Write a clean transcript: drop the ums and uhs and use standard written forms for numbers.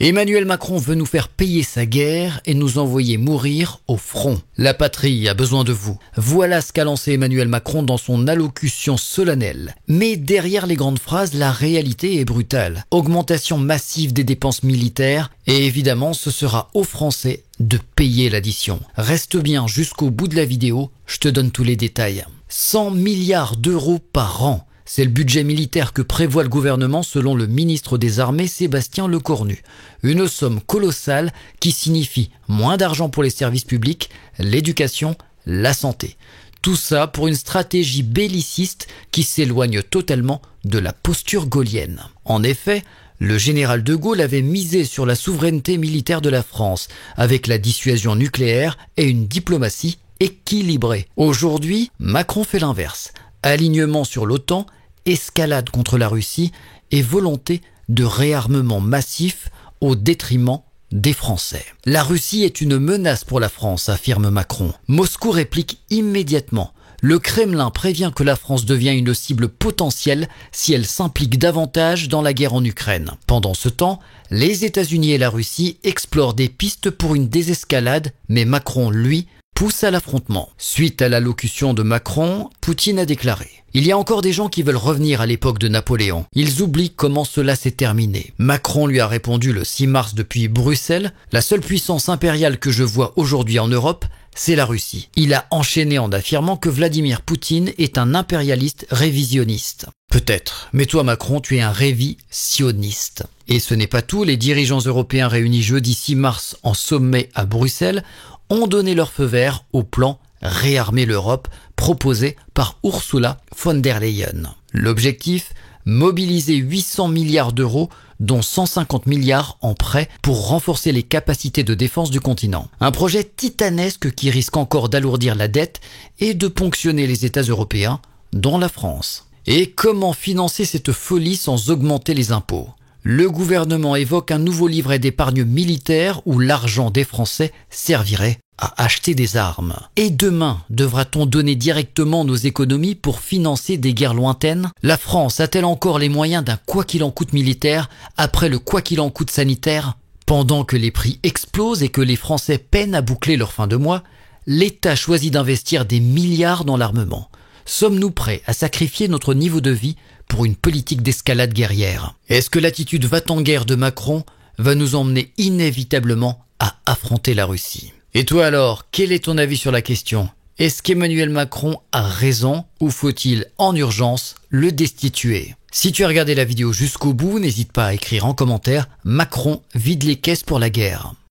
Emmanuel Macron veut nous faire payer sa guerre et nous envoyer mourir au front. La patrie a besoin de vous. Voilà ce qu'a lancé Emmanuel Macron dans son allocution solennelle. Mais derrière les grandes phrases, la réalité est brutale. Augmentation massive des dépenses militaires et évidemment ce sera aux Français de payer l'addition. Reste bien jusqu'au bout de la vidéo, je te donne tous les détails. 100 milliards d'euros par an. C'est le budget militaire que prévoit le gouvernement selon le ministre des Armées Sébastien Lecornu. Une somme colossale qui signifie moins d'argent pour les services publics, l'éducation, la santé. Tout ça pour une stratégie belliciste qui s'éloigne totalement de la posture gaullienne. En effet, le général de Gaulle avait misé sur la souveraineté militaire de la France avec la dissuasion nucléaire et une diplomatie équilibrée. Aujourd'hui, Macron fait l'inverse. Alignement sur l'OTAN, escalade contre la Russie et volonté de réarmement massif au détriment des Français. La Russie est une menace pour la France, affirme Macron. Moscou réplique immédiatement. Le Kremlin prévient que la France devient une cible potentielle si elle s'implique davantage dans la guerre en Ukraine. Pendant ce temps, les États-Unis et la Russie explorent des pistes pour une désescalade, mais Macron, lui, pousse à l'affrontement. Suite à l'allocution de Macron, Poutine a déclaré « Il y a encore des gens qui veulent revenir à l'époque de Napoléon. Ils oublient comment cela s'est terminé. » Macron lui a répondu le 6 mars depuis Bruxelles « La seule puissance impériale que je vois aujourd'hui en Europe, c'est la Russie. » Il a enchaîné en affirmant que Vladimir Poutine est un impérialiste révisionniste. Peut-être, mais toi Macron, tu es un révisionniste. Et ce n'est pas tout, les dirigeants européens réunis jeudi 6 mars en sommet à Bruxelles ont donné leur feu vert au plan Réarmer l'Europe proposé par Ursula von der Leyen. L'objectif, mobiliser 800 milliards d'euros, dont 150 milliards en prêts pour renforcer les capacités de défense du continent. Un projet titanesque qui risque encore d'alourdir la dette et de ponctionner les États européens, dont la France. Et comment financer cette folie sans augmenter les impôts ? Le gouvernement évoque un nouveau livret d'épargne militaire où l'argent des Français servirait à acheter des armes. Et demain, devra-t-on donner directement nos économies pour financer des guerres lointaines ? La France a-t-elle encore les moyens d'un quoi qu'il en coûte militaire après le quoi qu'il en coûte sanitaire ? Pendant que les prix explosent et que les Français peinent à boucler leur fin de mois, l'État choisit d'investir des milliards dans l'armement. Sommes-nous prêts à sacrifier notre niveau de vie pour une politique d'escalade guerrière ? Est-ce que l'attitude va-t-en-guerre de Macron va nous emmener inévitablement à affronter la Russie ? Et toi alors, quel est ton avis sur la question ? Est-ce qu'Emmanuel Macron a raison ou faut-il en urgence le destituer ? Si tu as regardé la vidéo jusqu'au bout, n'hésite pas à écrire en commentaire « Macron vide les caisses pour la guerre ».